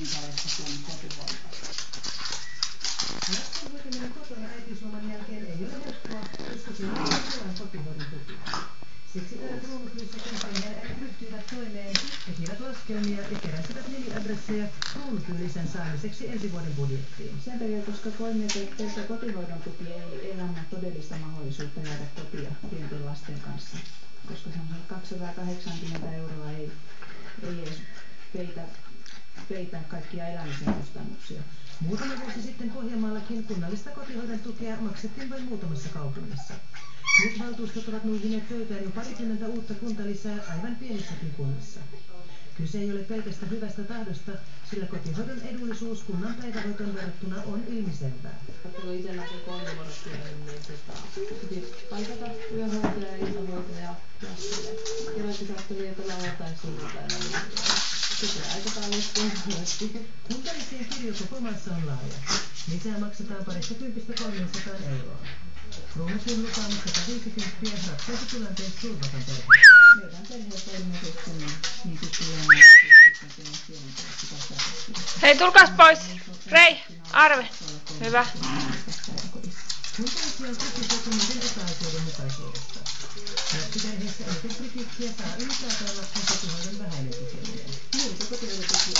minkälaista kuin kotihoito. Lapsen hoitaminen kotona äitiysloman jälkeen ei ole helppoa, koska siinä ei ole kotihoidon tukia. Siksi täällä Kruunukylistä kumppanijat ryhtyivät toimeen, tekivät laskelmia ja keräsivät nimiadresseja Kruunukylisän saamiseksi ensi vuoden budjettiin. Sen takia, koska koimme, että pelkkä kotihoidon tuki ei anna todellista mahdollisuutta jäädä kotia pienten lasten kanssa. Koska semmoiset 280 € ei edes peitä kaikkia elämisen kustannuksia. Muutama vuosi sitten Pohjanmaallakin kunnallista kotihoidon tukea maksettiin vain muutamassa kaupungissa. Nyt valtuustot ovat nuihineet pöytään jo 20 uutta kuntalisää aivan pienissäkin kunnissa. Kyse ei ole pelkästä hyvästä tahdosta, sillä kotihoidon edullisuus kunnan päivähoitoon verrattuna on ilmiselvää. Kun itselläkin 3 vuorotyöhön, niin piti paikata yöhoitaja ja iltahoitaja lapsille. Kellokin saattoi vietellä jotain sunnuntaina, niin sitten aikataulusta huolehtii. Kuntalisien kirjo koko maassa on laaja. Lisää maksetaan parista 300 €. Kruunukylän lupaama 150 ratkaisi tilanteessa turvatan perhe. Meidän perheessä ilmeisesti niin pitää Hei, tulkaas pois! Rei, Arve, hyvä. Kuntalisia on kritisoitu niiden epäoikeudenmukaisuudesta. Lapsiperheessä eniten kritiikkiä saa ylipäätään lapsen kotihoidon vähäinen tukeminen. Kotihoidon tuki